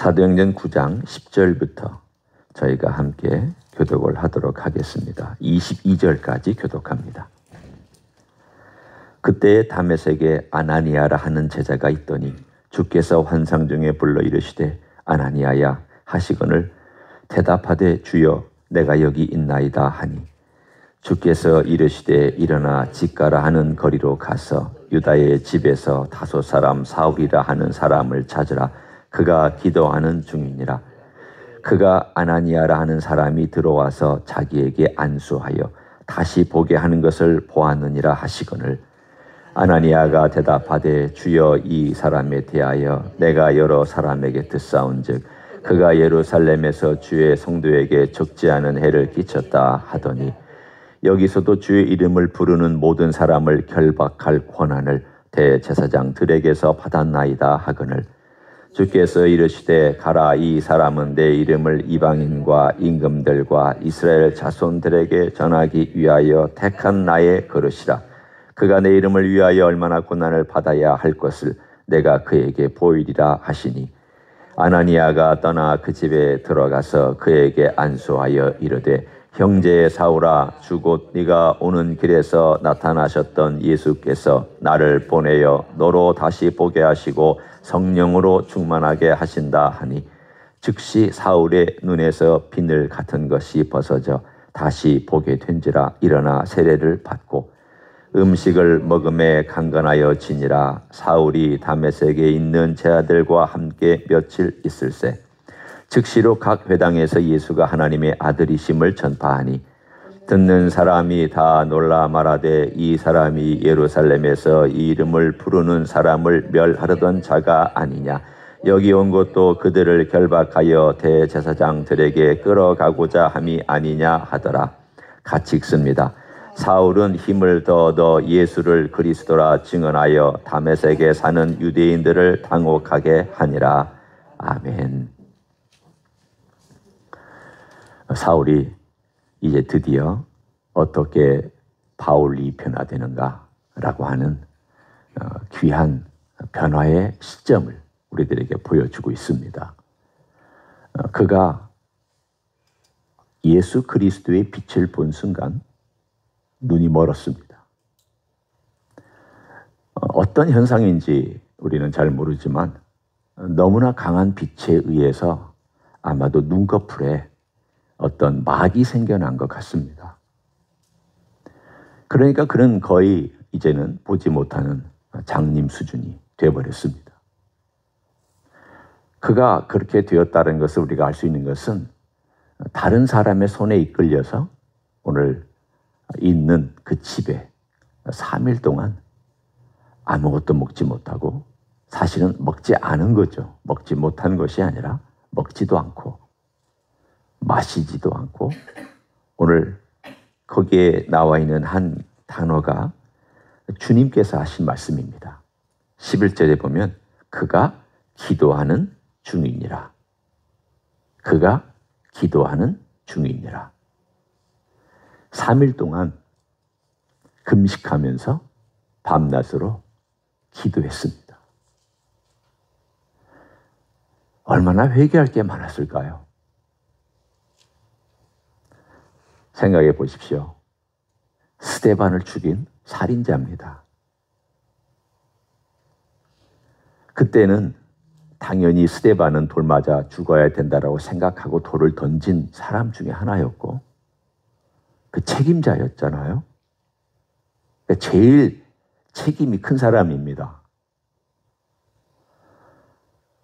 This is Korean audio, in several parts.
사도행전 9장 10절부터 저희가 함께 교독을 하도록 하겠습니다. 22절까지 교독합니다. 그때에 다메섹에 아나니아라 하는 제자가 있더니 주께서 환상 중에 불러 이르시되 아나니아야 하시거늘 대답하되 주여 내가 여기 있나이다 하니 주께서 이르시되 일어나 집가라 하는 거리로 가서 유다의 집에서 다소 사람 사울이라 하는 사람을 찾으라. 그가 기도하는 중이니라. 그가 아나니아라 하는 사람이 들어와서 자기에게 안수하여 다시 보게 하는 것을 보았느니라 하시거늘 아나니아가 대답하되 주여 이 사람에 대하여 내가 여러 사람에게 듣사온즉 그가 예루살렘에서 주의 성도에게 적지 않은 해를 끼쳤다 하더니 여기서도 주의 이름을 부르는 모든 사람을 결박할 권한을 대제사장들에게서 받았나이다 하거늘 주께서 이르시되 가라 이 사람은 내 이름을 이방인과 임금들과 이스라엘 자손들에게 전하기 위하여 택한 나의 그릇이라. 그가 내 이름을 위하여 얼마나 고난을 받아야 할 것을 내가 그에게 보이리라 하시니 아나니아가 떠나 그 집에 들어가서 그에게 안수하여 이르되 형제 사울아 주 곧 네가 오는 길에서 나타나셨던 예수께서 나를 보내어 너로 다시 보게 하시고 성령으로 충만하게 하신다 하니 즉시 사울의 눈에서 비늘 같은 것이 벗어져 다시 보게 된지라. 일어나 세례를 받고 음식을 먹음에 강건하여 지니라. 사울이 다메섹에 있는 제자들과 함께 며칠 있을새 즉시로 각 회당에서 예수가 하나님의 아들이심을 전파하니 듣는 사람이 다 놀라 말하되 이 사람이 예루살렘에서 이 이름을 부르는 사람을 멸하려던 자가 아니냐. 여기 온 것도 그들을 결박하여 대제사장들에게 끌어가고자 함이 아니냐 하더라. 같이 읽습니다. 사울은 힘을 더 얻어 예수를 그리스도라 증언하여 다메섹에 사는 유대인들을 당혹하게 하니라. 아멘. 사울이 이제 드디어 어떻게 바울이 변화되는가라고 하는 귀한 변화의 시점을 우리들에게 보여주고 있습니다. 그가 예수 그리스도의 빛을 본 순간 눈이 멀었습니다. 어떤 현상인지 우리는 잘 모르지만 너무나 강한 빛에 의해서 아마도 눈꺼풀에 어떤 막이 생겨난 것 같습니다. 그러니까 그는 거의 이제는 보지 못하는 장님 수준이 되어버렸습니다. 그가 그렇게 되었다는 것을 우리가 알 수 있는 것은 다른 사람의 손에 이끌려서 오늘 있는 그 집에 3일 동안 아무것도 먹지 못하고 사실은 먹지 않은 거죠. 먹지 못한 것이 아니라 먹지도 않고 마시지도 않고 오늘 거기에 나와 있는 한 단어가 주님께서 하신 말씀입니다. 11절에 보면 그가 기도하는 중이니라. 그가 기도하는 중이니라. 3일 동안 금식하면서 밤낮으로 기도했습니다. 얼마나 회개할 게 많았을까요? 생각해 보십시오. 스데반을 죽인 살인자입니다. 그때는 당연히 스데반은 돌 맞아 죽어야 된다라고 생각하고 돌을 던진 사람 중에 하나였고 그 책임자였잖아요. 제일 책임이 큰 사람입니다.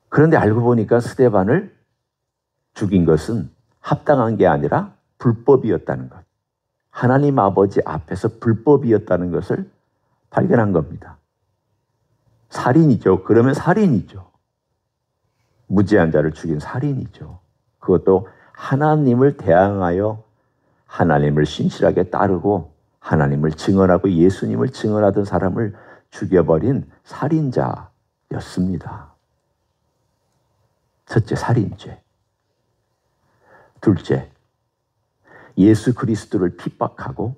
그런데 알고 보니까 스데반을 죽인 것은 합당한 게 아니라 불법이었다는 것. 하나님 아버지 앞에서 불법이었다는 것을 발견한 겁니다. 살인이죠. 그러면 살인이죠. 무죄한 자를 죽인 살인이죠. 그것도 하나님을 대항하여 하나님을 신실하게 따르고 하나님을 증언하고 예수님을 증언하던 사람을 죽여버린 살인자였습니다. 첫째, 살인죄. 둘째, 예수 그리스도를 핍박하고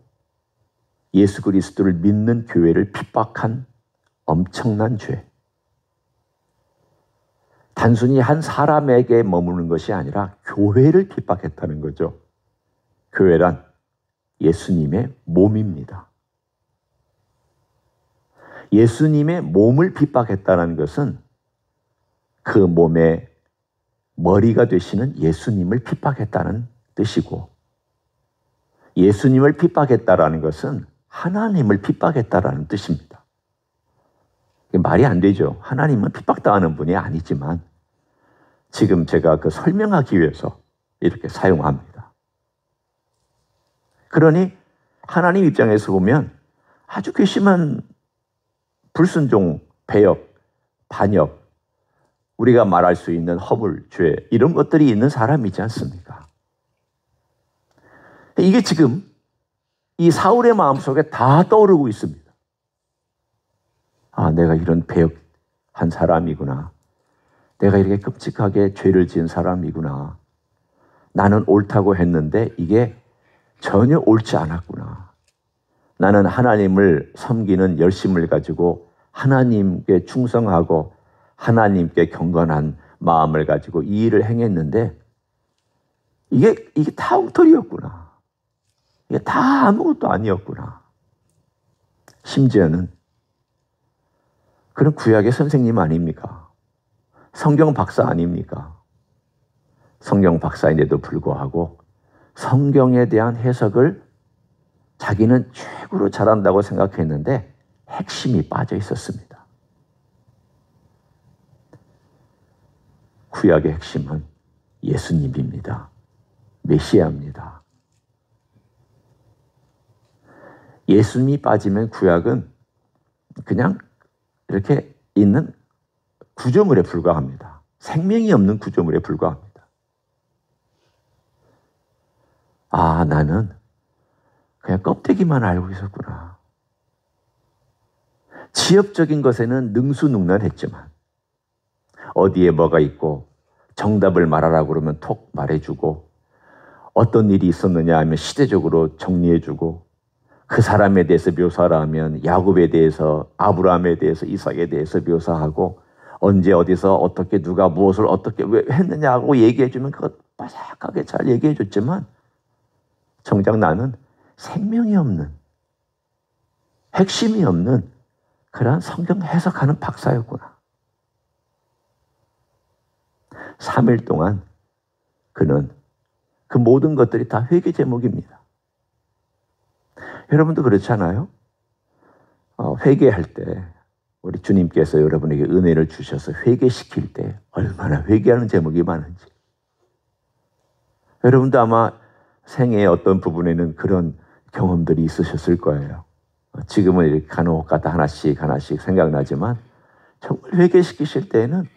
예수 그리스도를 믿는 교회를 핍박한 엄청난 죄. 단순히 한 사람에게 머무는 것이 아니라 교회를 핍박했다는 거죠. 교회란 예수님의 몸입니다. 예수님의 몸을 핍박했다는 것은 그 몸의 머리가 되시는 예수님을 핍박했다는 뜻이고, 예수님을 핍박했다라는 것은 하나님을 핍박했다라는 뜻입니다. 말이 안 되죠. 하나님은 핍박당하는 분이 아니지만 지금 제가 그 설명하기 위해서 이렇게 사용합니다. 그러니 하나님 입장에서 보면 아주 괘씸한 불순종, 배역, 반역, 우리가 말할 수 있는 허물, 죄, 이런 것들이 있는 사람이지 않습니까? 이게 지금 이 사울의 마음속에 다 떠오르고 있습니다. 아, 내가 이런 배역한 사람이구나. 내가 이렇게 끔찍하게 죄를 지은 사람이구나. 나는 옳다고 했는데 이게 전혀 옳지 않았구나. 나는 하나님을 섬기는 열심을 가지고 하나님께 충성하고 하나님께 경건한 마음을 가지고 이 일을 행했는데 이게 다 엉터리였구나. 이게 다 아무것도 아니었구나. 심지어는 그런 구약의 선생님 아닙니까? 성경 박사 아닙니까? 성경 박사인데도 불구하고 성경에 대한 해석을 자기는 최고로 잘한다고 생각했는데 핵심이 빠져 있었습니다. 구약의 핵심은 예수님입니다. 메시아입니다. 예수님이 빠지면 구약은 그냥 이렇게 있는 구조물에 불과합니다. 생명이 없는 구조물에 불과합니다. 아, 나는 그냥 껍데기만 알고 있었구나. 지엽적인 것에는 능수능란했지만 어디에 뭐가 있고 정답을 말하라고 그러면 톡 말해주고 어떤 일이 있었느냐 하면 시대적으로 정리해주고 그 사람에 대해서 묘사를 하면 야곱에 대해서, 아브라함에 대해서, 이삭에 대해서 묘사하고 언제 어디서 어떻게 누가 무엇을 어떻게 왜 했느냐고 얘기해주면 그것 바삭하게 잘 얘기해줬지만 정작 나는 생명이 없는, 핵심이 없는 그러한 성경 해석하는 박사였구나. 3일 동안 그는 그 모든 것들이 다 회개 제목입니다. 여러분도 그렇잖아요? 회개할 때 우리 주님께서 여러분에게 은혜를 주셔서 회개시킬 때 얼마나 회개하는 제목이 많은지. 여러분도 아마 생애의 어떤 부분에는 그런 경험들이 있으셨을 거예요. 지금은 이렇게 간혹 가다 하나씩 생각나지만 정말 회개시키실 때에는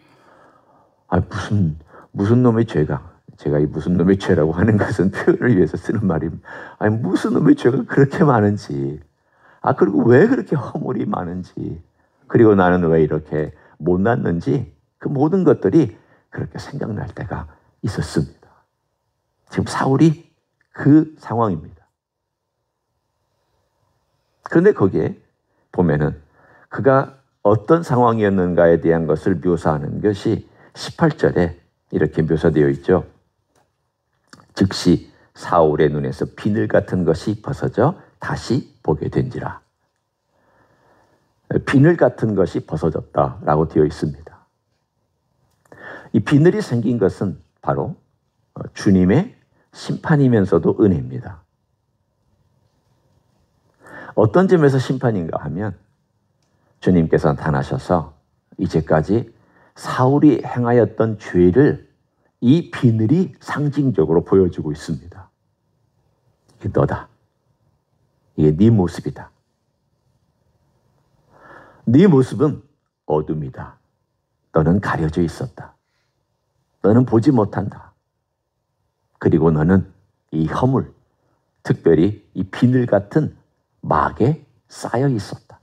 무슨 놈의 죄가, 제가 이 무슨 놈의 죄라고 하는 것은 표현을 위해서 쓰는 말입니다. 무슨 놈의 죄가 그렇게 많은지, 그리고 왜 그렇게 허물이 많은지, 그리고 나는 왜 이렇게 못났는지, 그 모든 것들이 그렇게 생각날 때가 있었습니다. 지금 사울이 그 상황입니다. 그런데 거기에 보면은 그가 어떤 상황이었는가에 대한 것을 묘사하는 것이 18절에 이렇게 묘사되어 있죠. 즉시 사울의 눈에서 비늘 같은 것이 벗어져 다시 보게 된지라. 비늘 같은 것이 벗어졌다라고 되어 있습니다. 이 비늘이 생긴 것은 바로 주님의 심판이면서도 은혜입니다. 어떤 점에서 심판인가 하면 주님께서 나타나셔서 이제까지 사울이 행하였던 죄를 이 비늘이 상징적으로 보여주고 있습니다. 이게 너다. 이게 네 모습이다. 네 모습은 어둠이다. 너는 가려져 있었다. 너는 보지 못한다. 그리고 너는 이 허물, 특별히 이 비늘 같은 막에 쌓여 있었다.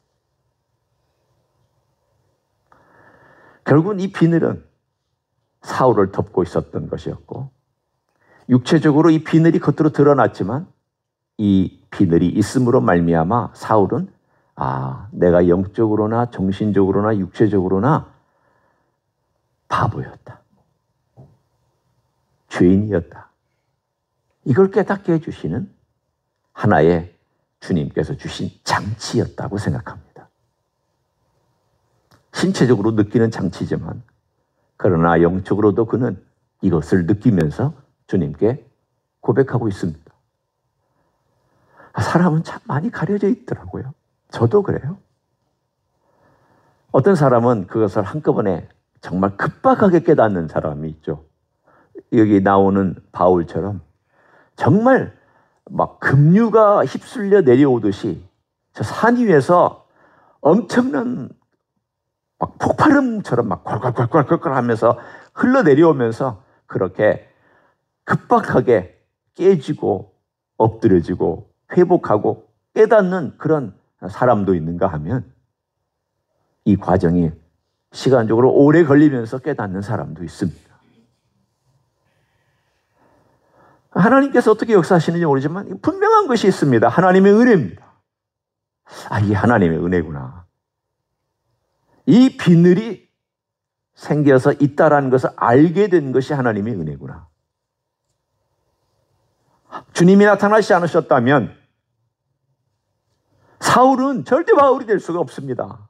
결국은 이 비늘은 사울을 덮고 있었던 것이었고, 육체적으로 이 비늘이 겉으로 드러났지만 이 비늘이 있음으로 말미암아 사울은 내가 영적으로나 정신적으로나 육체적으로나 바보였다. 죄인이었다. 이걸 깨닫게 해주시는 하나의 주님께서 주신 장치였다고 생각합니다. 신체적으로 느끼는 장치지만 그러나 영적으로도 그는 이것을 느끼면서 주님께 고백하고 있습니다. 사람은 참 많이 가려져 있더라고요. 저도 그래요. 어떤 사람은 그것을 한꺼번에 정말 급박하게 깨닫는 사람이 있죠. 여기 나오는 바울처럼 정말 막 급류가 휩쓸려 내려오듯이 저 산 위에서 엄청난 막 폭발음처럼 막 콸콸콸콸콸 하면서 흘러내려오면서 그렇게 급박하게 깨지고 엎드려지고 회복하고 깨닫는 그런 사람도 있는가 하면 이 과정이 시간적으로 오래 걸리면서 깨닫는 사람도 있습니다. 하나님께서 어떻게 역사하시는지 모르지만 분명한 것이 있습니다. 하나님의 은혜입니다. 이게 하나님의 은혜구나. 이 비늘이 생겨서 있다라는 것을 알게 된 것이 하나님의 은혜구나. 주님이 나타나지 않으셨다면 사울은 절대 바울이 될 수가 없습니다.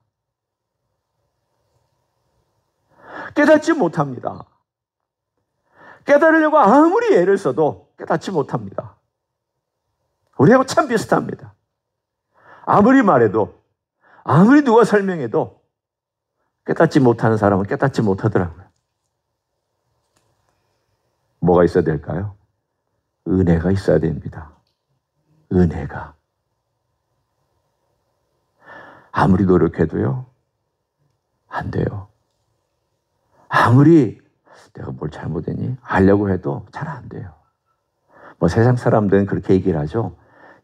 깨닫지 못합니다. 깨달으려고 아무리 애를 써도 깨닫지 못합니다. 우리하고 참 비슷합니다. 아무리 말해도 아무리 누가 설명해도 깨닫지 못하는 사람은 깨닫지 못하더라고요. 뭐가 있어야 될까요? 은혜가 있어야 됩니다. 은혜가. 아무리 노력해도요, 안 돼요. 아무리 내가 뭘 잘못했니? 알려고 해도 잘 안 돼요. 세상 사람들은 그렇게 얘기를 하죠.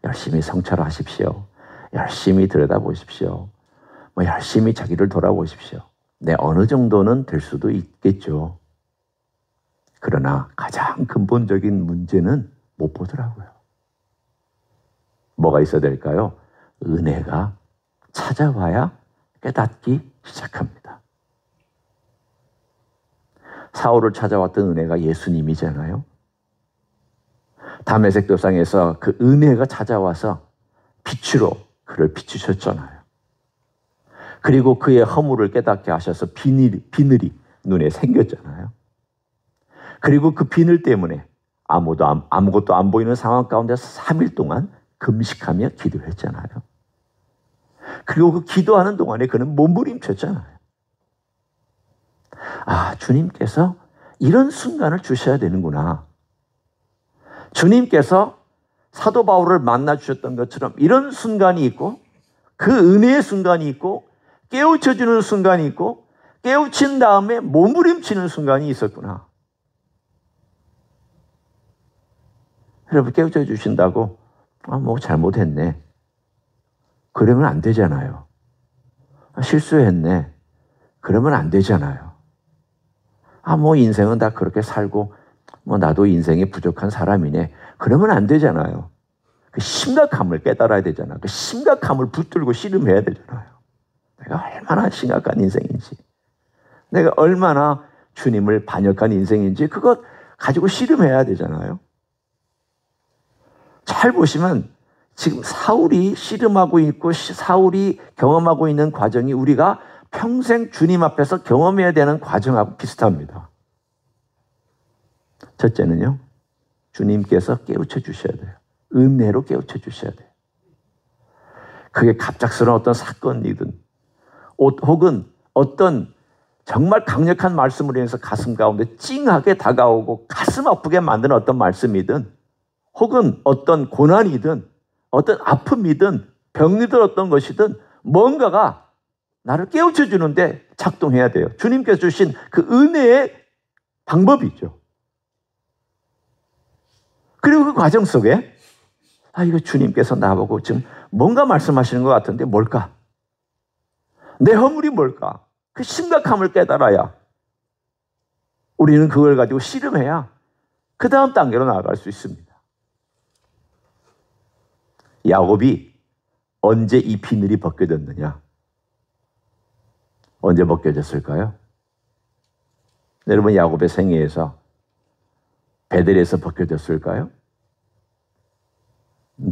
열심히 성찰하십시오. 열심히 들여다보십시오. 열심히 자기를 돌아보십시오. 네, 어느 정도는 될 수도 있겠죠. 그러나 가장 근본적인 문제는 못 보더라고요. 뭐가 있어야 될까요? 은혜가 찾아와야 깨닫기 시작합니다. 사울을 찾아왔던 은혜가 예수님이잖아요. 다메섹 도상에서 그 은혜가 찾아와서 빛으로 그를 비추셨잖아요. 그리고 그의 허물을 깨닫게 하셔서 비늘이 눈에 생겼잖아요. 그리고 그 비늘 때문에 아무것도 안 보이는 상황 가운데서 3일 동안 금식하며 기도를 했잖아요. 그리고 그 기도하는 동안에 그는 몸부림쳤잖아요. 주님께서 이런 순간을 주셔야 되는구나. 주님께서 사도 바울을 만나 주셨던 것처럼 이런 순간이 있고 그 은혜의 순간이 있고 깨우쳐주는 순간이 있고 깨우친 다음에 몸부림치는 순간이 있었구나. 여러분 깨우쳐 주신다고 잘못했네. 그러면 안 되잖아요. 실수했네. 그러면 안 되잖아요. 인생은 다 그렇게 살고 나도 인생이 부족한 사람이네. 그러면 안 되잖아요. 그 심각함을 깨달아야 되잖아요. 그 심각함을 붙들고 씨름해야 되잖아요. 내가 얼마나 심각한 인생인지, 내가 얼마나 주님을 반역한 인생인지 그것 가지고 씨름해야 되잖아요. 잘 보시면 지금 사울이 씨름하고 있고 사울이 경험하고 있는 과정이 우리가 평생 주님 앞에서 경험해야 되는 과정하고 비슷합니다. 첫째는요, 주님께서 깨우쳐 주셔야 돼요. 은혜로 깨우쳐 주셔야 돼요. 그게 갑작스러운 어떤 사건이든 혹은 어떤 정말 강력한 말씀으로 인해서 가슴 가운데 찡하게 다가오고 가슴 아프게 만드는 어떤 말씀이든 혹은 어떤 고난이든 어떤 아픔이든 병이든 어떤 것이든 뭔가가 나를 깨우쳐 주는데 작동해야 돼요. 주님께서 주신 그 은혜의 방법이죠. 그리고 그 과정 속에 이거 주님께서 나보고 지금 뭔가 말씀하시는 것 같은데 뭘까? 내 허물이 뭘까? 그 심각함을 깨달아야 우리는 그걸 가지고 씨름해야 그 다음 단계로 나아갈 수 있습니다. 야곱이 언제 이 비늘이 벗겨졌느냐? 언제 벗겨졌을까요? 여러분 야곱의 생애에서 베델에서 벗겨졌을까요?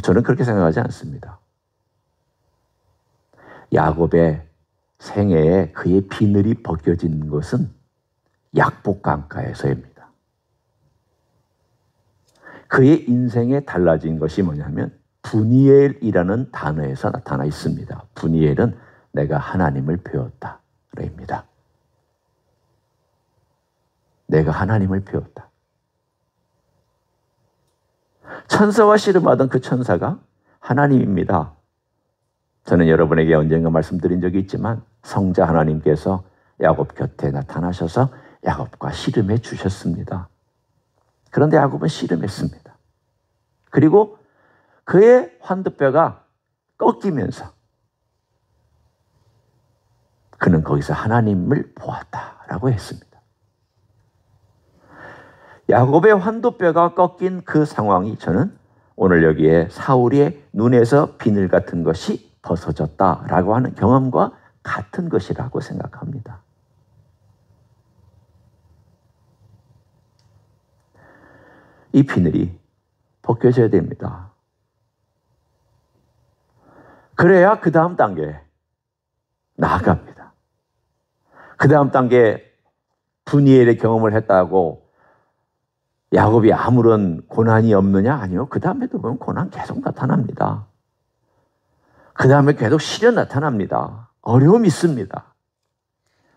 저는 그렇게 생각하지 않습니다. 야곱의 생애에 그의 비늘이 벗겨진 것은 약복 강가에서입니다. 그의 인생에 달라진 것이 뭐냐면 분이엘이라는 단어에서 나타나 있습니다. 분이엘은 내가 하나님을 배웠다 입니다. 내가 하나님을 배웠다. 천사와 씨름하던 그 천사가 하나님입니다. 저는 여러분에게 언젠가 말씀드린 적이 있지만 성자 하나님께서 야곱 곁에 나타나셔서 야곱과 씨름해 주셨습니다. 그런데 야곱은 씨름했습니다. 그리고 그의 환두뼈가 꺾이면서 그는 거기서 하나님을 보았다라고 했습니다. 야곱의 환두뼈가 꺾인 그 상황이 저는 오늘 여기에 사울의 눈에서 비늘 같은 것이 벗어졌다라고 하는 경험과 같은 것이라고 생각합니다. 이 비늘이 벗겨져야 됩니다. 그래야 그 다음 단계에 나아갑니다. 그 다음 단계에 분이엘의 경험을 했다고 야곱이 아무런 고난이 없느냐? 아니요. 그 다음에도 보면 고난 계속 나타납니다. 그 다음에 계속 시련 나타납니다. 어려움이 있습니다.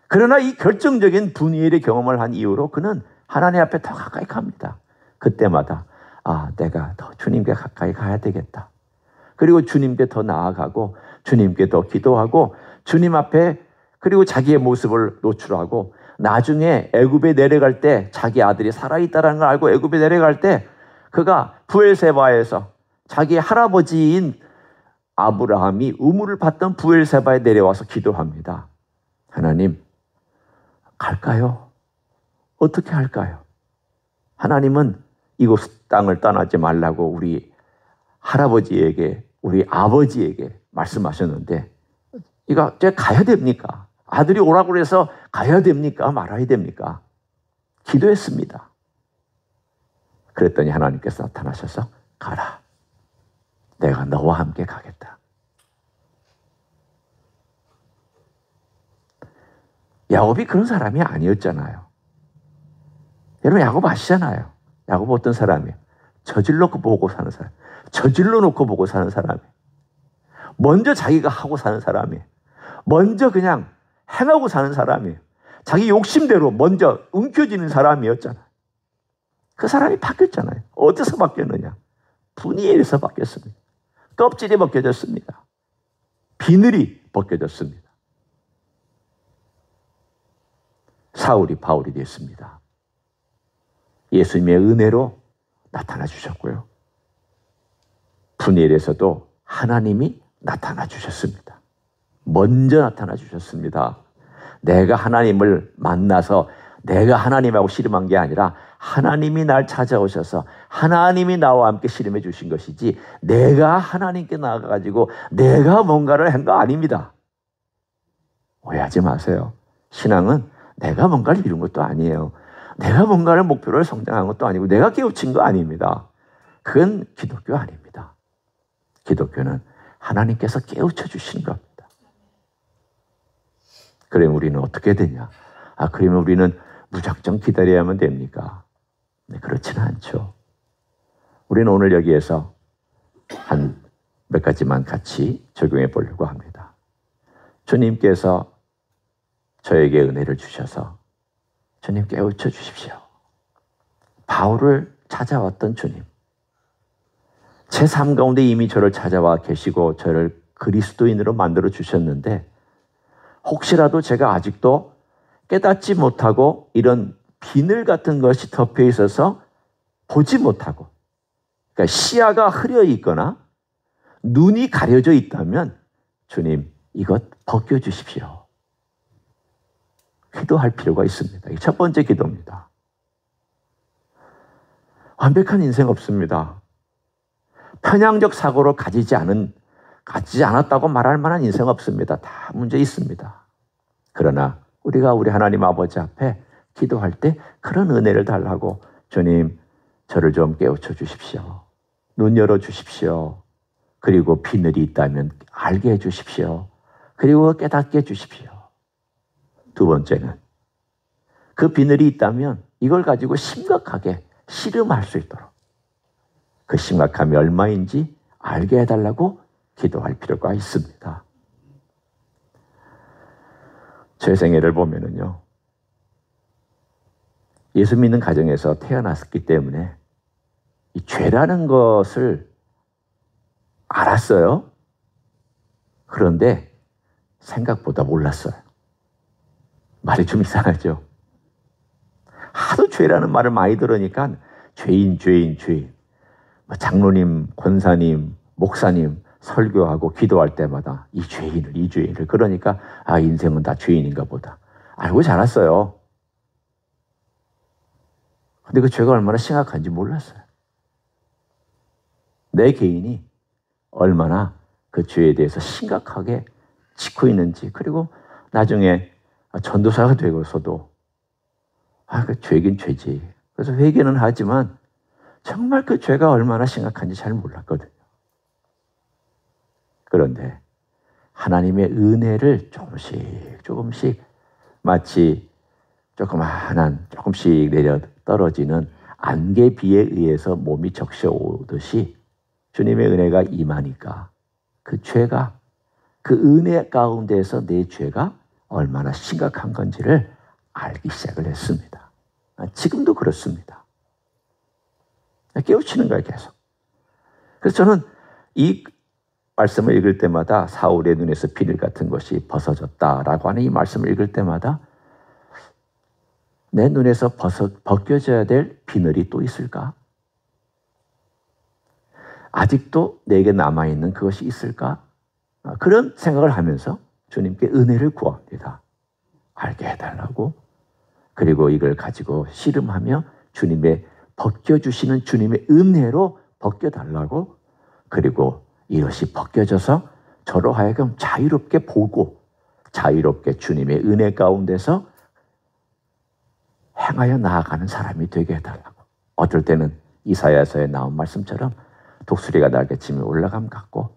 그러나 이 결정적인 분이엘의 경험을 한 이후로 그는 하나님 앞에 더 가까이 갑니다. 그때마다 내가 더 주님께 가까이 가야 되겠다. 그리고 주님께 더 나아가고 주님께 더 기도하고 주님 앞에 그리고 자기의 모습을 노출하고 나중에 애굽에 내려갈 때 자기 아들이 살아있다는 걸 알고 애굽에 내려갈 때 그가 부엘세바에서 자기 할아버지인 아브라함이 우물을 받던 부엘세바에 내려와서 기도합니다. 하나님, 갈까요? 어떻게 할까요? 하나님은 이곳 땅을 떠나지 말라고 우리 할아버지에게, 우리 아버지에게 말씀하셨는데 이거 제가 가야 됩니까? 아들이 오라고 해서 가야 됩니까? 말아야 됩니까? 기도했습니다. 그랬더니 하나님께서 나타나셔서 가라. 내가 너와 함께 가겠다. 야곱이 그런 사람이 아니었잖아요. 여러분 야곱 아시잖아요. 야곱 어떤 사람이에요? 저질러 놓고 보고 사는 사람. 저질러 놓고 보고 사는 사람이에요. 먼저 자기가 하고 사는 사람이에요. 먼저 그냥 행하고 사는 사람이에요. 자기 욕심대로 먼저 움켜쥐는 사람이었잖아요. 그 사람이 바뀌었잖아요. 어디서 바뀌었느냐? 분이엘에서 바뀌었습니다. 껍질이 벗겨졌습니다. 비늘이 벗겨졌습니다. 사울이 바울이 됐습니다. 예수님의 은혜로 나타나 주셨고요. 분이엘에서도 하나님이 나타나 주셨습니다. 먼저 나타나 주셨습니다. 내가 하나님을 만나서 내가 하나님하고 씨름한 게 아니라 하나님이 날 찾아오셔서 하나님이 나와 함께 씨름해 주신 것이지 내가 하나님께 나아가가지고 내가 뭔가를 한 거 아닙니다. 오해하지 마세요. 신앙은 내가 뭔가를 이룬 것도 아니에요. 내가 뭔가를 목표를 성장한 것도 아니고 내가 깨우친 거 아닙니다. 그건 기독교 아닙니다. 기독교는 하나님께서 깨우쳐 주시는 겁니다. 그러면 우리는 어떻게 되냐? 그러면 우리는 무작정 기다려야만 됩니까? 네, 그렇지는 않죠. 우리는 오늘 여기에서 한 몇 가지만 같이 적용해 보려고 합니다. 주님께서 저에게 은혜를 주셔서 주님 깨우쳐 주십시오. 바울을 찾아왔던 주님. 제 삶 가운데 이미 저를 찾아와 계시고 저를 그리스도인으로 만들어 주셨는데 혹시라도 제가 아직도 깨닫지 못하고 이런 비늘 같은 것이 덮여 있어서 보지 못하고 그러니까 시야가 흐려 있거나 눈이 가려져 있다면 주님 이것 벗겨주십시오. 기도할 필요가 있습니다. 이게 첫 번째 기도입니다. 완벽한 인생 없습니다. 편향적 사고를 가지지 않았다고 말할 만한 인생 없습니다. 다 문제 있습니다. 그러나 우리가 우리 하나님 아버지 앞에 기도할 때 그런 은혜를 달라고 주님 저를 좀 깨우쳐 주십시오. 눈 열어 주십시오. 그리고 비늘이 있다면 알게 해 주십시오. 그리고 깨닫게 해 주십시오. 두 번째는 그 비늘이 있다면 이걸 가지고 심각하게 씨름할 수 있도록 그 심각함이 얼마인지 알게 해달라고 기도할 필요가 있습니다. 제 생애를 보면은요, 예수 믿는 가정에서 태어났기 때문에 이 죄라는 것을 알았어요. 그런데 생각보다 몰랐어요. 말이 좀 이상하죠. 하도 죄라는 말을 많이 들으니까 죄인. 장로님, 권사님, 목사님 설교하고 기도할 때마다 이 죄인을 그러니까 인생은 다 죄인인가 보다. 알고 자랐어요. 근데 그 죄가 얼마나 심각한지 몰랐어요. 내 개인이 얼마나 그 죄에 대해서 심각하게 짓고 있는지, 그리고 나중에 전도사가 되고서도 그 죄긴 죄지. 그래서 회개는 하지만 정말 그 죄가 얼마나 심각한지 잘 몰랐거든요. 그런데 하나님의 은혜를 조금씩 마치 조금씩 내려 떨어지는 안개비에 의해서 몸이 적셔오듯이 주님의 은혜가 임하니까 그 죄가, 그 은혜 가운데서 내 죄가 얼마나 심각한 건지를 알기 시작을 했습니다. 지금도 그렇습니다. 깨우치는 거예요, 계속. 그래서 저는 이 말씀을 읽을 때마다 사울의 눈에서 비늘 같은 것이 벗어졌다라고 하는 이 말씀을 읽을 때마다 내 눈에서 벗겨져야 될 비늘이 또 있을까? 아직도 내게 남아있는 그것이 있을까? 그런 생각을 하면서 주님께 은혜를 구합니다. 알게 해달라고. 그리고 이걸 가지고 씨름하며 주님의 벗겨주시는 주님의 은혜로 벗겨달라고. 그리고 이것이 벗겨져서 저로 하여금 자유롭게 보고 자유롭게 주님의 은혜 가운데서 행하여 나아가는 사람이 되게 해달라고. 어떨 때는 이사야서에 나온 말씀처럼 독수리가 날개치며 올라감 같고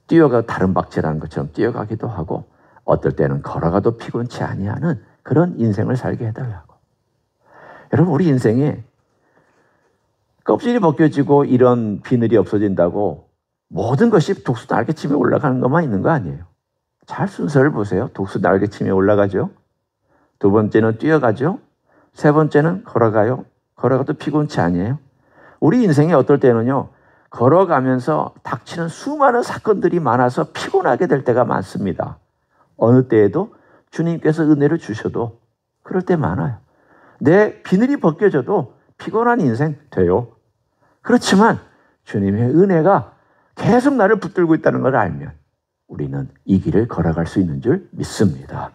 뛰어가 다른 박질하는 것처럼 뛰어가기도 하고 어떨 때는 걸어가도 피곤치 아니하는 그런 인생을 살게 해달라고. 여러분, 우리 인생에 껍질이 벗겨지고 이런 비늘이 없어진다고 모든 것이 독수 날개치며 올라가는 것만 있는 거 아니에요. 잘 순서를 보세요. 독수 날개치며 올라가죠. 두 번째는 뛰어가죠. 세 번째는 걸어가요. 걸어가도 피곤치 아니에요. 우리 인생에 어떨 때는요, 걸어가면서 닥치는 수많은 사건들이 많아서 피곤하게 될 때가 많습니다. 어느 때에도 주님께서 은혜를 주셔도 그럴 때 많아요. 내 비늘이 벗겨져도 피곤한 인생 돼요. 그렇지만 주님의 은혜가 계속 나를 붙들고 있다는 걸 알면 우리는 이 길을 걸어갈 수 있는 줄 믿습니다.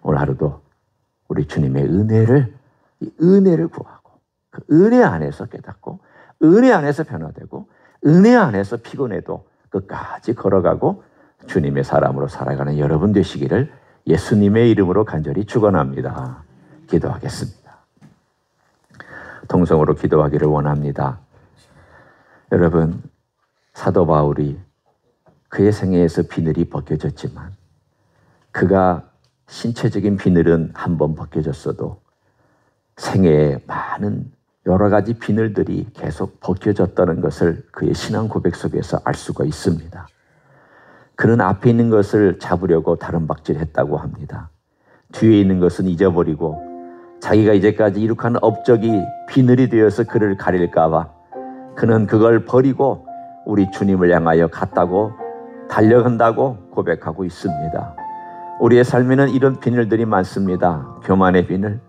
오늘 하루도 우리 주님의 은혜를 구하고 그 은혜 안에서 깨닫고 은혜 안에서 변화되고 은혜 안에서 피곤해도 끝까지 걸어가고 주님의 사람으로 살아가는 여러분 되시기를 예수님의 이름으로 간절히 축원합니다. 기도하겠습니다. 통성으로 기도하기를 원합니다. 여러분, 사도 바울이 그의 생애에서 비늘이 벗겨졌지만 그가 신체적인 비늘은 한 번 벗겨졌어도 생애에 많은 여러 가지 비늘들이 계속 벗겨졌다는 것을 그의 신앙 고백 속에서 알 수가 있습니다. 그는 앞에 있는 것을 잡으려고 다른 박질했다고 합니다. 뒤에 있는 것은 잊어버리고 자기가 이제까지 이룩한 업적이 비늘이 되어서 그를 가릴까 봐 그는 그걸 버리고 우리 주님을 향하여 갔다고 달려간다고 고백하고 있습니다. 우리의 삶에는 이런 비늘들이 많습니다. 교만의 비늘,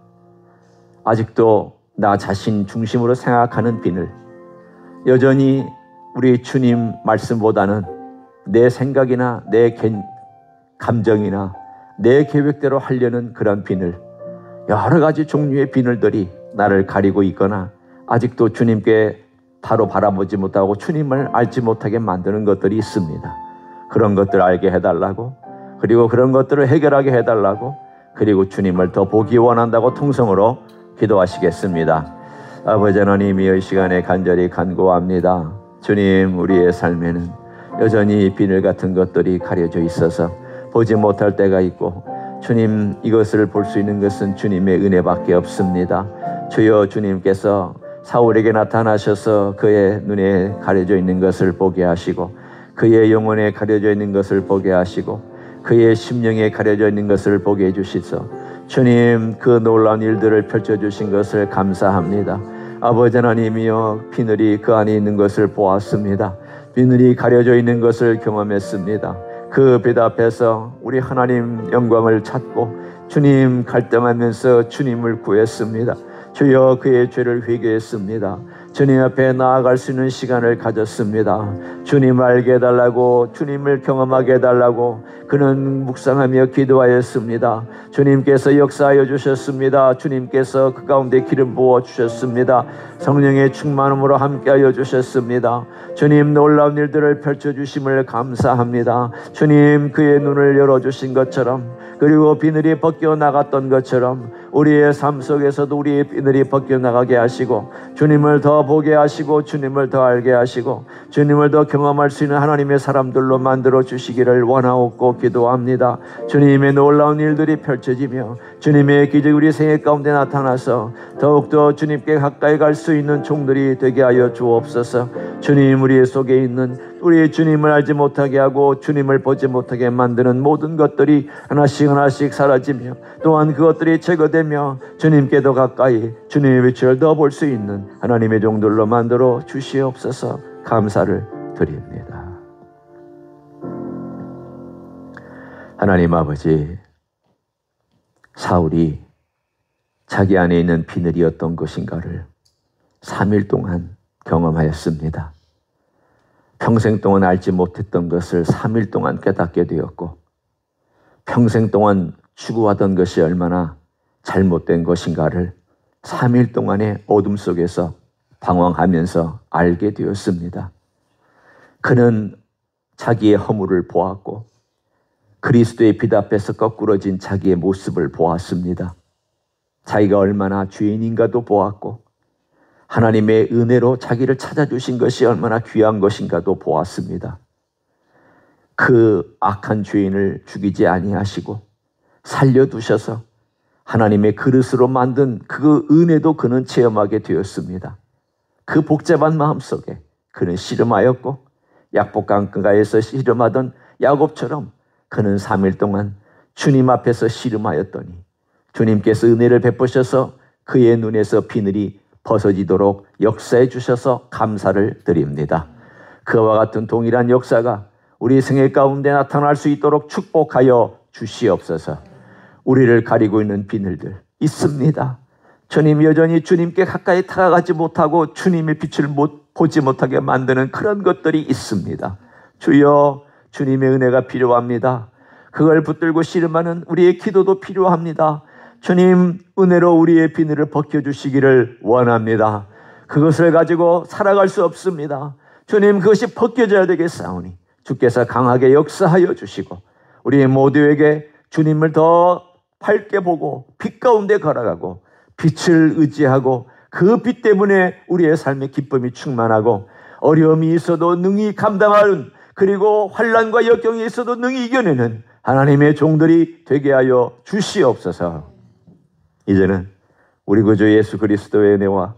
아직도 나 자신 중심으로 생각하는 비늘, 여전히 우리 주님 말씀보다는 내 생각이나 내 감정이나 내 계획대로 하려는 그런 비늘, 여러 가지 종류의 비늘들이 나를 가리고 있거나 아직도 주님께 바로 바라보지 못하고 주님을 알지 못하게 만드는 것들이 있습니다. 그런 것들을 알게 해달라고, 그리고 그런 것들을 해결하게 해달라고, 그리고 주님을 더 보기 원한다고 통성으로 기도하시겠습니다. 아버지 하나님이여, 이 시간에 간절히 간구합니다. 주님, 우리의 삶에는 여전히 비늘 같은 것들이 가려져 있어서 보지 못할 때가 있고, 주님, 이것을 볼 수 있는 것은 주님의 은혜밖에 없습니다. 주여, 주님께서 사울에게 나타나셔서 그의 눈에 가려져 있는 것을 보게 하시고, 그의 영혼에 가려져 있는 것을 보게 하시고, 그의 심령에 가려져 있는 것을 보게 해주시소. 주님, 그 놀라운 일들을 펼쳐주신 것을 감사합니다. 아버지 하나님이여, 비늘이 그 안에 있는 것을 보았습니다. 비늘이 가려져 있는 것을 경험했습니다. 그 빛 앞에서 우리 하나님 영광을 찾고 주님 갈등하면서 주님을 구했습니다. 주여, 그의 죄를 회개했습니다. 주님 앞에 나아갈 수 있는 시간을 가졌습니다. 주님을 알게 해달라고, 주님을 경험하게 해달라고 그는 묵상하며 기도하였습니다. 주님께서 역사하여 주셨습니다. 주님께서 그 가운데 기름 부어 주셨습니다. 성령의 충만함으로 함께하여 주셨습니다. 주님, 놀라운 일들을 펼쳐주심을 감사합니다. 주님, 그의 눈을 열어주신 것처럼, 그리고 비늘이 벗겨나갔던 것처럼 우리의 삶 속에서도 우리의 비늘이 벗겨나가게 하시고, 주님을 더 보게 하시고, 주님을 더 알게 하시고, 주님을 더 경험할 수 있는 하나님의 사람들로 만들어 주시기를 원하옵고 기도합니다. 주님의 놀라운 일들이 펼쳐지며 주님의 기적이 우리 생애 가운데 나타나서 더욱더 주님께 가까이 갈 수 있는 종들이 되게 하여 주옵소서. 주님, 우리 속에 있는 우리 주님을 알지 못하게 하고 주님을 보지 못하게 만드는 모든 것들이 하나씩 하나씩 사라지며, 또한 그것들이 제거되며 주님께 더 가까이 주님의 빛을 더 볼 수 있는 하나님의 종들로 만들어 주시옵소서. 감사를 드립니다. 하나님 아버지, 사울이 자기 안에 있는 비늘이 어떤 것인가를 3일 동안 경험하였습니다. 평생 동안 알지 못했던 것을 3일 동안 깨닫게 되었고, 평생 동안 추구하던 것이 얼마나 잘못된 것인가를 3일 동안의 어둠 속에서 방황하면서 알게 되었습니다. 그는 자기의 허물을 보았고 그리스도의 빛 앞에서 거꾸러진 자기의 모습을 보았습니다. 자기가 얼마나 죄인인가도 보았고, 하나님의 은혜로 자기를 찾아주신 것이 얼마나 귀한 것인가도 보았습니다. 그 악한 죄인을 죽이지 아니하시고 살려두셔서 하나님의 그릇으로 만든 그 은혜도 그는 체험하게 되었습니다. 그 복잡한 마음속에 그는 씨름하였고, 약복강가에서 씨름하던 야곱처럼 그는 3일 동안 주님 앞에서 씨름하였더니 주님께서 은혜를 베푸셔서 그의 눈에서 비늘이 벗어지도록 역사해 주셔서 감사를 드립니다. 그와 같은 동일한 역사가 우리 생애 가운데 나타날 수 있도록 축복하여 주시옵소서. 우리를 가리고 있는 비늘들 있습니다. 주님, 여전히 주님께 가까이 다가가지 못하고 주님의 빛을 보지 못하게 만드는 그런 것들이 있습니다. 주여, 주님의 은혜가 필요합니다. 그걸 붙들고 씨름하는 우리의 기도도 필요합니다. 주님, 은혜로 우리의 비늘을 벗겨주시기를 원합니다. 그것을 가지고 살아갈 수 없습니다. 주님, 그것이 벗겨져야 되겠사오니 주께서 강하게 역사하여 주시고 우리 모두에게 주님을 더 밝게 보고 빛 가운데 걸어가고 빛을 의지하고 그 빛 때문에 우리의 삶의 기쁨이 충만하고, 어려움이 있어도 능히 감당하는, 그리고 환난과 역경이 있어도 능히 이겨내는 하나님의 종들이 되게 하여 주시옵소서. 이제는 우리 구주 예수 그리스도의 은혜와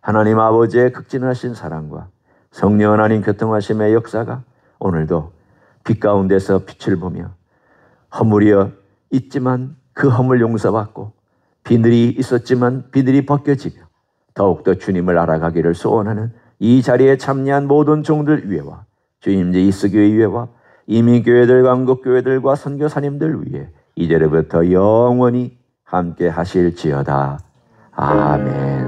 하나님 아버지의 극진하신 사랑과 성령 하나님 교통하심의 역사가 오늘도 빛 가운데서 빛을 보며 허물이 있지만 그 허물 용서받고, 비늘이 있었지만 비늘이 벗겨지며 더욱더 주님을 알아가기를 소원하는 이 자리에 참여한 모든 종들 위에와 주임제 이스교회 위에와 이민교회들, 광국교회들과 선교사님들 위에 이제부터 영원히 함께 하실지어다. 아멘.